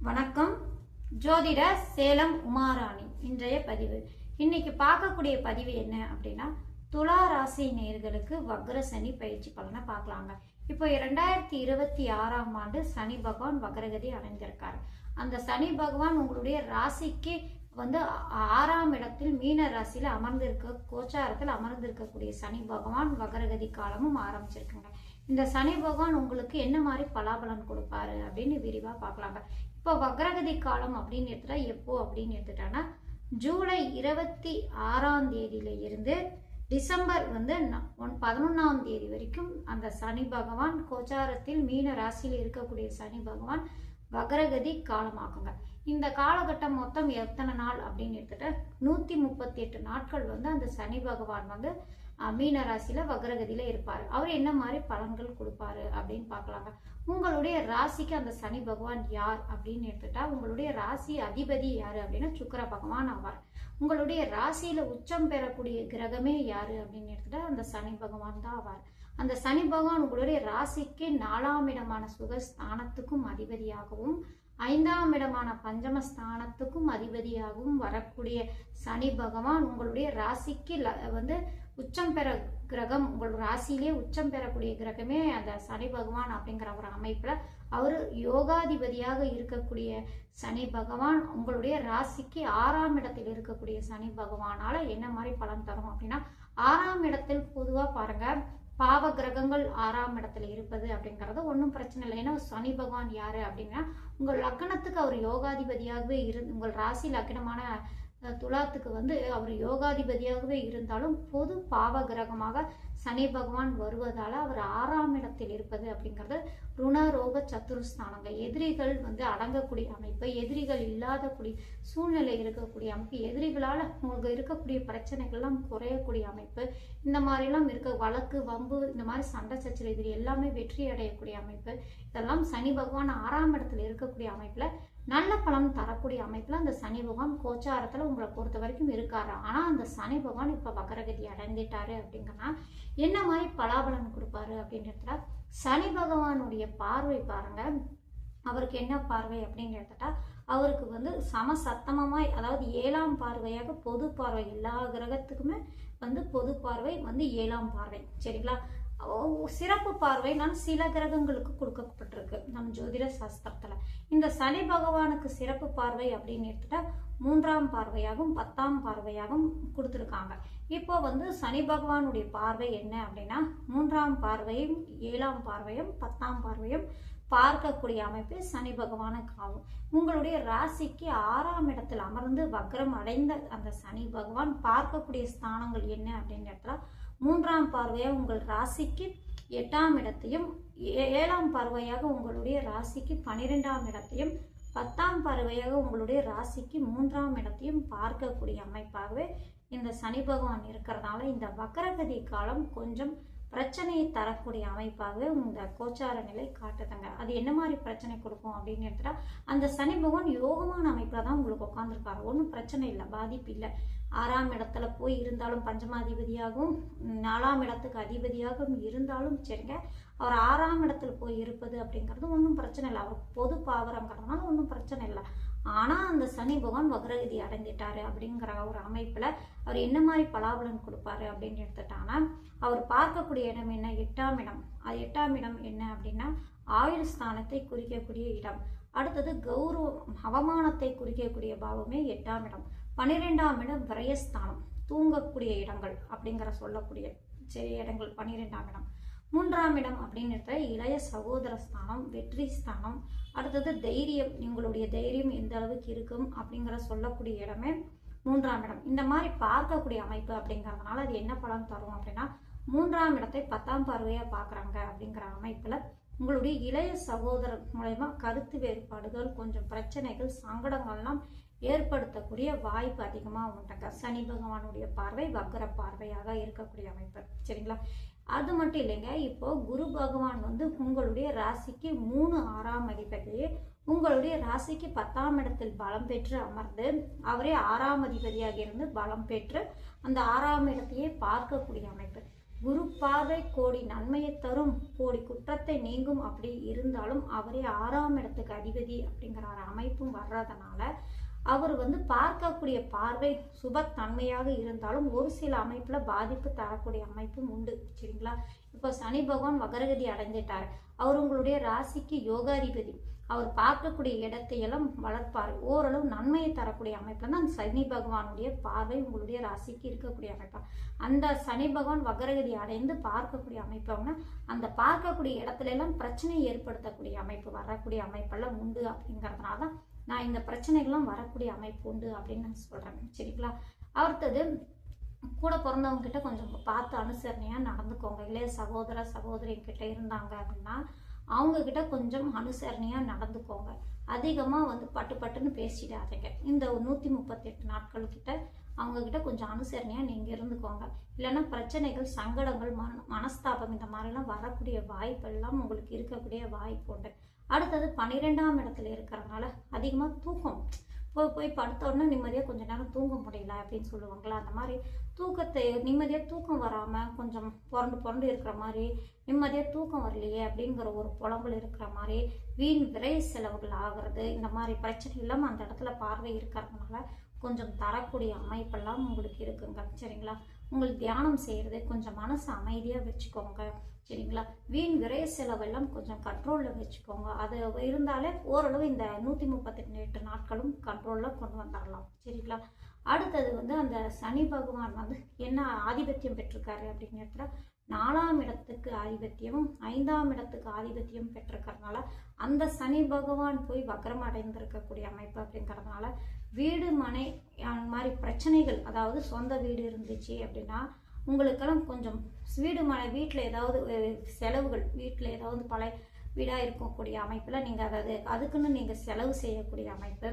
வணக்கம். ஜோதிட சேலம் உமாராணி. இன்றைய பதிவு இன்னைக்கு பார்க்கக்கூடிய பதிவு என்ன அப்படின்னா, துலா ராசி நேயர்களுக்கு வக்ர சனி பயிற்சி பலனை பார்க்கலாங்க. இப்போ 2026ஆம் ஆண்டு சனி பகவான் வக்ரகதி அடைந்திருக்காரு. அந்த சனி பகவான் உங்களுடைய ராசிக்கு வந்து 6ஆம் இடத்தில் மீன ராசியில கோச்சாரத்தில் அமர்ந்திருக்கக்கூடிய சனி பகவான் வக்ரகதி காலமும் ஆரம்பிச்சிருக்குங்க. இந்த சனி பகவான் உங்களுக்கு என்ன மாதிரி பலாபலன் கொடுப்பாரு அப்படின்னு விரிவா பார்க்கலாங்க. இப்போ வக்ரகதி காலம் அப்படின்னு எடுத்துட்டா எப்போ அப்படின்னு எடுத்துட்டாங்கன்னா, ஜூலை 26ஆம் தேதியில இருந்து டிசம்பர் 11ஆம் தேதி வரைக்கும் அந்த சனி பகவான் கோச்சாரத்தில் மீன ராசியில் இருக்கக்கூடிய சனி பகவான் வக்ரகதி காலமாக்குங்க. இந்த காலகட்டம் மொத்தம் எத்தனை நாள் அப்படின்னு எடுத்துட்டா 138 நாட்கள் அந்த சனி பகவான் மீன ராசியில வக்ரகதியில இருப்பாரு. அவர் என்ன மாதிரி பலன்கள் கொடுப்பாரு அப்படின்னு பார்க்கலாங்க. உங்களுடைய ராசிக்கு அந்த சனி பகவான் யார் அப்படின்னு எடுத்துட்டா, உங்களுடைய ராசி அதிபதி யாரு அப்படின்னா சுக்கிர பகவான் ஆவார். உங்களுடைய ராசியில உச்சம் பெறக்கூடிய கிரகமே யாரு அப்படின்னு எடுத்துட்டா அந்த சனி பகவான் தான் ஆவார். அந்த சனி பகவான் உங்களுடைய ராசிக்கு 4ஆம் இடமான சுகஸ்தானத்துக்கும் அதிபதியாகவும் 5ஆம் இடமான பஞ்சமஸ்தானத்துக்கும் அதிபதியாகவும் வரக்கூடிய சனி பகவான் உங்களுடைய ராசிக்கு உச்சம் பெற கிரகம், உங்கள் ராசியிலே உச்சம் பெறக்கூடிய கிரகமே அந்த சனி பகவான் அப்படிங்கிற ஒரு அமைப்புல அவரு யோகாதிபதியாக இருக்கக்கூடிய சனி பகவான் உங்களுடைய ராசிக்கு 6ஆம் இடத்தில் இருக்கக்கூடிய சனி பகவானால என்ன மாதிரி பலன் தரும் அப்படின்னா, 6ஆம் இடத்தில் பொதுவா பாருங்க, பாவ கிரகங்கள் 6ஆம் இடத்துல இருப்பது அப்படிங்கிறது ஒன்றும் பிரச்சனை இல்லை. ஏன்னா சனி பகவான் யாரு அப்படின்னா, உங்கள் லக்னத்துக்கு அவர் யோகாதிபதியாகவே உங்கள் ராசி லக்னமான துலாத்துக்கு அவர் யோகாதிபதியாகவே இருந்தாலும் பொது பாவ கிரகமாக சனி பகவான் வருவதால அவர் 6ஆம் இடத்தில் இருப்பது அப்படிங்கிறது ருணரோக சத்துருஸ்தானங்க. எதிரிகள் அடங்கக்கூடிய அமைப்பு, எதிரிகள் இல்லாத கூடிய சூழ்நிலை இருக்கக்கூடிய அமைப்பு, எதிரிகளால் உங்களுக்கு இருக்கக்கூடிய பிரச்சனைகள்லாம் குறையக்கூடிய அமைப்பு, இந்த மாதிரிலாம் வழக்கு வம்பு இந்த மாதிரி சண்டை சச்சரவு இது எல்லாமே வெற்றி அடையக்கூடிய அமைப்பு, இதெல்லாம் சனி பகவான் 6ஆம் இடத்துல இருக்கக்கூடிய அமைப்புல நல்ல பலன் தரக்கூடிய அமைப்புல அந்த சனி பகவான் கோச்சாரத்துல உங்களை பொறுத்த வரைக்கும் இருக்காரு. ஆனா அந்த சனி பகவான் இப்ப வக்ரகதி அடைந்துட்டாரு அப்படிங்கன்னா என்ன மாதிரி பலாபலன் கொடுப்பாரு அப்படின்றதுல, சனி பகவானுடைய பார்வை பாருங்க, அவருக்கு என்ன பார்வை அப்படின்னு எடுத்துட்டா, அவருக்கு சமசத்தமமாய், அதாவது 7ஆம் பார்வையாக பொது பார்வை, எல்லா கிரகத்துக்குமே பொது பார்வை 7ஆம் பார்வை, சரிங்களா? சிறப்பு பார்வை சில கிரகங்களுக்கு கொடுக்கப்பட்டிருக்கு நம் ஜோதிட சாஸ்திரத்துல. இந்த சனி பகவானுக்கு சிறப்பு பார்வை அப்படின்னு எடுத்துட்டா 3ஆம் பார்வையாகவும் 10ஆம் பார்வையாகவும் கொடுத்துருக்காங்க. இப்போ சனி பகவானுடைய பார்வை என்ன அப்படின்னா, 3ஆம் பார்வையும் 7ஆம் பார்வையும் 10ஆம் பார்வையும் பார்க்கக்கூடிய அமைப்பு சனி பகவானுக்கு ஆகும். உங்களுடைய ராசிக்கு 6ஆம் இடத்தில் அமர்ந்து வக்ரம் அடைந்த அந்த சனி பகவான் பார்க்கக்கூடிய ஸ்தானங்கள் என்ன அப்படின்னு இடத்துல, 3ஆம் பார்வையாக உங்கள் ராசிக்கு 8ஆம் இடத்தையும், 7ஆம் பார்வையாக உங்களுடைய ராசிக்கு 12ஆம் இடத்தையும், 10ஆம் பார்வையாக உங்களுடைய ராசிக்கு 3ஆம் இடத்தையும் பார்க்கக்கூடிய அமைப்பாகவே இந்த சனி பகவான் இருக்கிறதுனால இந்த வக்ரகதி காலம் கொஞ்சம் பிரச்சனையை தரக்கூடிய அமைப்பாக இந்த கோச்சார நிலை காட்டுதுங்க. அது என்ன மாதிரி பிரச்சனை கொடுக்கும் அப்படின்னு எடுத்துட்டா, அந்த சனி பகவான் யோகமான அமைப்புல தான் உங்களுக்கு உட்காந்துருக்காரு. ஒன்றும் பிரச்சனை இல்லை, பாதிப்பு இல்லை. 6ஆம் இடத்துல போய் இருந்தாலும் பஞ்சமாதிபதியாகவும் 4ஆம் இடத்துக்கு அதிபதியாகவும் இருந்தாலும் சரிங்க, அவர் 6ஆம் இடத்துல போய் இருப்பது அப்படிங்கிறது ஒன்றும் பிரச்சனை இல்லை. அவர் பொது பாவரங்கிறதுனால ஒன்றும் பிரச்சனை இல்லை. ஆனா அந்த சனி பகவான் வக்ரகதி அடைந்துட்டாரு அப்படிங்கிற ஒரு அமைப்புல அவர் என்ன மாதிரி பலாபலன் கொடுப்பாரு அப்படின்னு எடுத்துட்டாங்கன்னா, அவர் பார்க்கக்கூடிய இடம் என்ன, 8ஆம் இடம். அது 8ஆம் இடம் என்ன அப்படின்னா ஆயுள் ஸ்தானத்தை குறிக்கக்கூடிய இடம். அடுத்தது கௌரவம், அவமானத்தை குறிக்கக்கூடிய பாவமே 8ஆம் இடம். 12ஆம் இடம் விரயஸ்தானம், தூங்கக்கூடிய இடங்கள் அப்படிங்கிற சொல்லக்கூடிய சரி இடங்கள் 12ஆம் இடம். 3ஆம் இடம் அப்படின்னு இளைய சகோதர ஸ்தானம், வெற்றி ஸ்தானம். அடுத்தது தைரியம், உங்களுடைய தைரியம் எந்த அளவுக்கு இருக்கும் அப்படிங்கிற சொல்லக்கூடிய இடமே 3ஆம் இடம். இந்த மாதிரி பார்க்கக்கூடிய அமைப்பு அப்படிங்கிறதுனால அது என்ன பலன் தரும் அப்படின்னா, 3ஆம் இடத்தை 10ஆம் பார்வையா பார்க்குறாங்க அப்படிங்கிற அமைப்புல உங்களுடைய இளைய சகோதரர் மூலயமா கருத்து வேறுபாடுகள், கொஞ்சம் பிரச்சனைகள், சங்கடங்கள்லாம் ஏற்படுத்தக்கூடிய வாய்ப்பு அதிகமாக உண்டுங்க. சனி பகவானுடைய பார்வை வக்ர பார்வையாக இருக்கக்கூடிய அமைப்பு, சரிங்களா? அது மட்டும் இல்லைங்க, இப்போ குரு பகவான் உங்களுடைய ராசிக்கு 3 6ஆம் அதிபதி உங்களுடைய ராசிக்கு 10ஆம் இடத்தில் பலம் பெற்று அமர்ந்து அவரே 6ஆம் அதிபதியாக இருந்து பலம் பெற்று அந்த 6ஆம் இடத்தையே பார்க்கக்கூடிய அமைப்பு. குரு பார்வை கோடி நன்மையை தரும், கோடி குற்றத்தை நீங்கும் அப்படி இருந்தாலும் அவரே 6ஆம் இடத்துக்கு அதிபதி அப்படிங்கிற ஒரு அமைப்பும் வர்றதுனால அவர் பார்க்கக்கூடிய பார்வை சுபத்தன்மையாக இருந்தாலும் ஒரு சில அமைப்புல பாதிப்பு தரக்கூடிய அமைப்பும் உண்டு. சரிங்களா? இப்போ சனி பகவான் வக்ரகதி அடைந்துட்டார். அவர் உங்களுடைய ராசிக்கு யோகாதிபதி. அவர் பார்க்கக்கூடிய இடத்தையெல்லாம் வளர்ப்பார். ஓரளவு நன்மையை தரக்கூடிய அமைப்புல தான் சனி பகவானுடைய பார்வை உங்களுடைய ராசிக்கு இருக்கக்கூடிய அமைப்பா. அந்த சனி பகவான் வக்ரகதி அடைந்து பார்க்கக்கூடிய அமைப்புனா அந்த பார்க்கக்கூடிய இடத்துல எல்லாம் பிரச்சனை ஏற்படுத்தக்கூடிய அமைப்பு வரக்கூடிய அமைப்பெல்லாம் உண்டு. அப்படிங்கிறதுனால தான் நான் இந்த பிரச்சனைகள்லாம் வரக்கூடிய அமைப்பு உண்டு அப்படின்னு நான் சொல்றேன். சரிங்களா? அடுத்தது கூட பிறந்தவங்க கிட்ட கொஞ்சம் பார்த்து அனுசரணையா நடந்துக்கோங்க. இளைய சகோதர சகோதரி கிட்ட இருந்தாங்க அப்படின்னா அவங்க கிட்ட கொஞ்சம் அனுசரணையா நடந்துக்கோங்க. அதிகமா பட்டு பட்டுன்னு பேசிடாதீங்க. இந்த 138 நாட்கள் கிட்ட அவங்க கிட்ட கொஞ்சம் அனுசரணையா நீங்க இருந்துக்கோங்க. இல்லைன்னா பிரச்சனைகள், சங்கடங்கள், மனஸ்தாபம் இந்த மாதிரிலாம் வரக்கூடிய வாய்ப்பெல்லாம் உங்களுக்கு இருக்கக்கூடிய வாய்ப்பு உண்டு. அடுத்தது 12ஆம் இடத்துல இருக்கிறதுனால அதிகமா தூக்கம் போய் படுத்த உடனே நிம்மதியாக கொஞ்ச நேரம் தூங்க முடியல அப்படின்னு சொல்லுவாங்களா, அந்த மாதிரி தூக்கத்தை நிம்மதியாக தூக்கம் வராமல் கொஞ்சம் புரண்டு இருக்கிற மாதிரி, நிம்மதியாக தூக்கம் வரலையே அப்படிங்கிற ஒரு புலம்பல் இருக்கிற மாதிரி, வீண் விரை செலவுகள் ஆகிறது, இந்த மாதிரி பிரச்சனை இல்லாமல் அந்த இடத்துல பார்வை இருக்கிறதுனால கொஞ்சம் தரக்கூடிய அமைப்பெல்லாம் உங்களுக்கு இருக்குங்க. சரிங்களா? உங்களுக்கு தியானம் செய்கிறது கொஞ்சம் மனசு அமைதியாக வச்சுக்கோங்க. சரிங்களா? வீண் விரை செலவெல்லாம் கொஞ்சம் கண்ட்ரோலில் வச்சுக்கோங்க. அது இருந்தாலே ஓரளவு இந்த 138 நாட்களும் கண்ட்ரோலில் கொண்டு வந்துடலாம். சரிங்களா? அடுத்தது அந்த சனி பகவான் என்ன ஆதிபத்தியம் பெற்றிருக்காரு அப்படிங்கிறதுல 4ஆம் இடத்துக்கு ஆதிபத்தியமும் 5ஆம் இடத்துக்கு ஆதிபத்தியம் பெற்றிருக்கிறதுனால அந்த சனி பகவான் போய் வக்ரம் அடைந்திருக்கக்கூடிய அமைப்பு அப்படிங்கிறதுனால வீடு மனை மாதிரி பிரச்சனைகள், அதாவது சொந்த வீடு இருந்துச்சு அப்படின்னா உங்களுக்கெல்லாம் கொஞ்சம் வீடு மனை வீட்டில் ஏதாவது செலவுகள், வீட்டில் ஏதாவது பழைய வீடாக இருக்கக்கூடிய அமைப்பில் நீங்கள் அதுக்குன்னு நீங்கள் செலவு செய்யக்கூடிய அமைப்பு,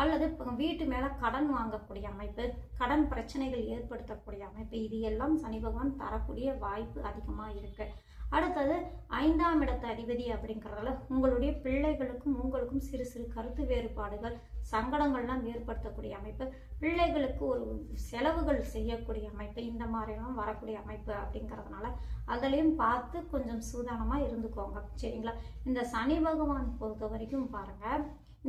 அல்லது வீட்டு மேலே கடன் வாங்கக்கூடிய அமைப்பு, கடன் பிரச்சனைகள் ஏற்படுத்தக்கூடிய அமைப்பு, இது எல்லாம் சனி பகவான் தரக்கூடிய வாய்ப்பு அதிகமாக இருக்கு. அடுத்தது 5ஆம் இடத்து அதிபதி அப்படிங்கிறதால உங்களுடைய பிள்ளைகளுக்கும் உங்களுக்கும் சிறு சிறு கருத்து வேறுபாடுகள், சங்கடங்கள்லாம் ஏற்படுத்தக்கூடிய அமைப்பு, பிள்ளைகளுக்கு ஒரு செலவுகள் செய்யக்கூடிய அமைப்பு, இந்த மாதிரிலாம் வரக்கூடிய அமைப்பு அப்படிங்கிறதுனால அதுலேயும் பார்த்து கொஞ்சம் சூதானமாக இருந்துக்கோங்க. சரிங்களா? இந்த சனி பகவான் பொறுத்த வரைக்கும் பாருங்க,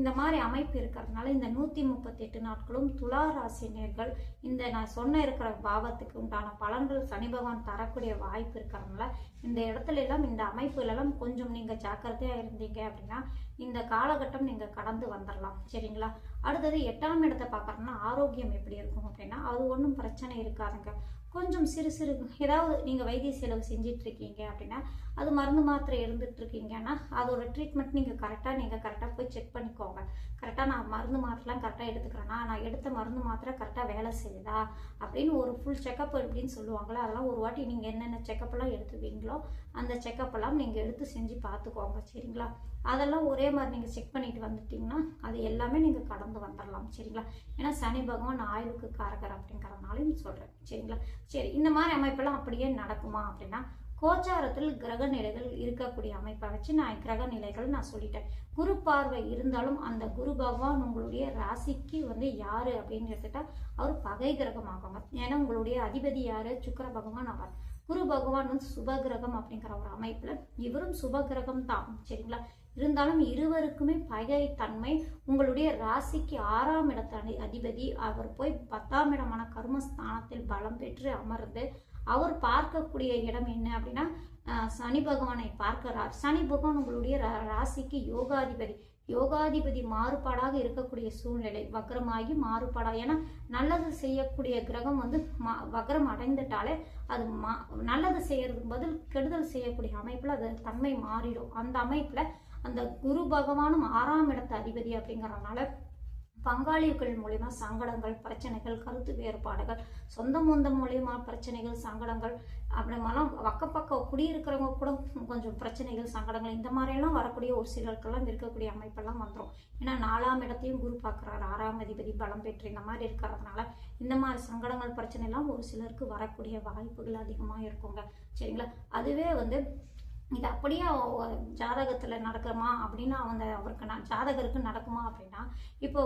இந்த மாதிரி அமைப்பு இருக்கிறதுனால இந்த 138 நாட்களும் துலா ராசினியர்கள் இந்த நான் சொன்ன இருக்கிற பாவத்துக்கு உண்டான பலன்கள் சனி பகவான் தரக்கூடிய வாய்ப்பு இருக்கிறதுனால இந்த இடத்துல எல்லாம் இந்த அமைப்புகளெல்லாம் கொஞ்சம் நீங்கள் ஜாக்கிரதையாக இருந்தீங்க அப்படின்னா இந்த காலகட்டம் நீங்கள் கடந்து வந்துடலாம். சரிங்களா? அடுத்தது 8ஆம் இடத்தை பார்க்கறோம்னா ஆரோக்கியம் எப்படி இருக்கும் அப்படின்னா அது ஒன்றும் பிரச்சனை இருக்காதுங்க. கொஞ்சம் சிறு சிறு ஏதாவது நீங்கள் வைத்திய செலவு செஞ்சிட்டு இருக்கீங்க அப்படின்னா அது மருந்து மாத்திரை இருந்துட்டு இருக்கீங்கன்னா அதோட ட்ரீட்மெண்ட் நீங்கள் கரெக்டாக போய் செக் பண்ணிக்கோங்க. கரெக்டாக நான் மருந்து மாத்திரைலாம் கரெக்டாக எடுத்துக்கிறேன்னா, நான் எடுத்த மருந்து மாத்திரை கரெக்டாக வேலை செய்யுதா அப்படின்னு ஒரு ஃபுல் செக்கப் அப்படின்னு சொல்லுவாங்களே, அதெல்லாம் ஒரு வாட்டி நீங்கள் என்னென்ன செக்கப்பெல்லாம் எடுத்துவீங்களோ அந்த செக்கப்பெல்லாம் நீங்கள் எடுத்து செஞ்சு பார்த்துக்கோங்க. சரிங்களா? அதெல்லாம் ஒரே மாதிரி நீங்கள் செக் பண்ணிட்டு வந்துட்டீங்கன்னா அது எல்லாமே நீங்கள் கடந்து வந்துடலாம். சரிங்களா? ஏன்னா சனி பகவான் ஆயுளுக்கு காரகர் அப்படிங்கிறதுனாலையும் சொல்கிறேன். சரிங்களா? சரி, இந்த மாதிரி அமைப்பெல்லாம் அப்படியே நடக்குமா அப்படின்னா கோச்சாரத்தில் கிரக நிலைகள் இருக்கக்கூடிய அமைப்பை வச்சு நான் கிரக நிலைகள் நான் சொல்லிட்டேன். குரு பார்வை இருந்தாலும் அந்த குரு பகவான் உங்களுடைய ராசிக்கு யாரு அப்படின்னு எடுத்துட்டா அவர் பகை கிரகம் ஆகுங்க. ஏன்னா உங்களுடைய அதிபதி யாரு? சுக்கிர பகவான் ஆவார். குரு பகவான் சுப கிரகம் அப்படிங்கிற ஒரு அமைப்புல இவரும் சுப கிரகம் தான். சரிங்களா? இருந்தாலும் இருவருக்குமே பகை தன்மை. உங்களுடைய ராசிக்கு 6ஆம் இடத்து அதிபதி அவர் போய் 10ஆம் இடமான கர்மஸ்தானத்தில் பலம் பெற்று அமர்ந்து அவர் பார்க்கக்கூடிய இடம் என்ன அப்படின்னா சனி பகவானை பார்க்கிறார். சனி பகவான் உங்களுடைய ராசிக்கு யோகாதிபதி மாறுபாடாக இருக்கக்கூடிய சூழ்நிலை, வக்ரமாகி மாறுபாடாக. ஏன்னா நல்லது செய்யக்கூடிய கிரகம் வக்ரம் அடைந்துட்டாலே அது நல்லது செய்யறதுக்கு பதில் கெடுதல் செய்யக்கூடிய அமைப்புல அது தன்மை மாறிடும். அந்த அமைப்புல அந்த குரு பகவானும் 6ஆம் இடத்து அதிபதி அப்படிங்கறதுனால பங்காளிகள் மூலியமா சங்கடங்கள், பிரச்சனைகள், கருத்து வேறுபாடுகள், சொந்த முந்தம் மூலியமா பிரச்சனைகள், சங்கடங்கள், அப்படிமாலாம் பக்கம் குடியிருக்கிறவங்க கூட கொஞ்சம் பிரச்சனைகள், சங்கடங்கள் இந்த மாதிரியெல்லாம் வரக்கூடிய ஒரு சிலருக்கெல்லாம் இருக்கக்கூடிய அமைப்பெல்லாம் வந்துடும். ஏன்னா 4ஆம் இடத்தையும் குரு பார்க்குறாரு, 6ஆம் அதிபதி பலம் பெற்று இந்த மாதிரி இருக்கிறதுனால இந்த மாதிரி சங்கடங்கள், பிரச்சனை எல்லாம் ஒரு சிலருக்கு வரக்கூடிய வாய்ப்புகள் அதிகமாக இருக்குங்க. சரிங்களா? அதுவே இது அப்படியே ஜாதகத்தில் நடக்குமா அப்படின்னா அவருக்கு ஜாதகருக்கு நடக்குமா அப்படின்னா இப்போ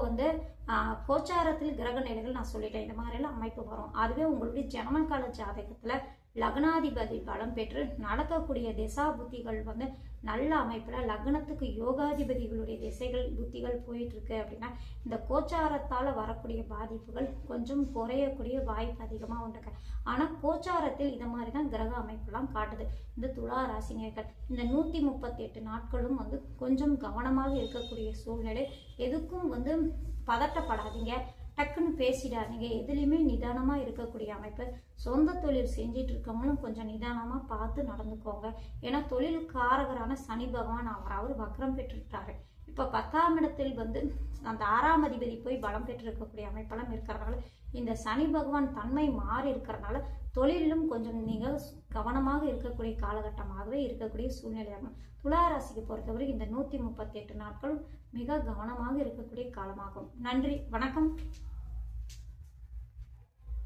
கோச்சாரத்தில் கிரக நிலைகள் நான் சொல்லிட்டேன், இந்த மாதிரிலாம் அமைப்பு வரும். அதுவே உங்களுடைய ஜனனகால ஜாதகத்தில் லக்னாதிபதி பலம் பெற்று நடக்கக்கூடிய திசா புத்திகள் வந்து நல்ல அமைப்பில் லக்னத்துக்கு யோகாதிபதிகளுடைய திசைகள் புத்திகள் போயிட்டு இருக்கு அப்படின்னா இந்த கோச்சாரத்தால் வரக்கூடிய பாதிப்புகள் கொஞ்சம் குறையக்கூடிய வாய்ப்பு அதிகமாக உண்டுங்க. ஆனால் கோச்சாரத்தில் இதை மாதிரி தான் கிரக அமைப்பெல்லாம் காட்டுது. இந்த துலா ராசினியர்கள் இந்த 138 நாட்களும் வந்து கொஞ்சம் கவனமாக இருக்கக்கூடிய சூழ்நிலை. எதுக்கும் வந்து பதட்டப்படாதீங்க, டக்குன்னு பேசிடாதீங்க, எதுலேயுமே நிதானமாக இருக்கக்கூடிய அமைப்பு. சொந்த தொழில் செஞ்சிட்டு இருக்கவங்களும் கொஞ்சம் நிதானமாக பார்த்து நடந்துக்கோங்க. ஏன்னா தொழில் காரகரான சனி பகவான் அவர் வக்ரம் பெற்றிருக்காரு. இப்போ 10ஆம் இடத்தில் வந்து அந்த 6ஆம் அதிபதி போய் பலம் பெற்றிருக்கக்கூடிய அமைப்பெல்லாம் இருக்கிறதுனால இந்த சனி பகவான் தன்மை மாறி இருக்கிறதுனால தொழிலும் கொஞ்சம் நீங்கள் கவனமாக இருக்கக்கூடிய காலகட்டமாகவே இருக்கக்கூடிய சூழ்நிலையாகும். துலா ராசிக்கு பொறுத்தவரை இந்த 138 நாட்களும் மிக கவனமாக இருக்கக்கூடிய காலமாகும். நன்றி, வணக்கம்.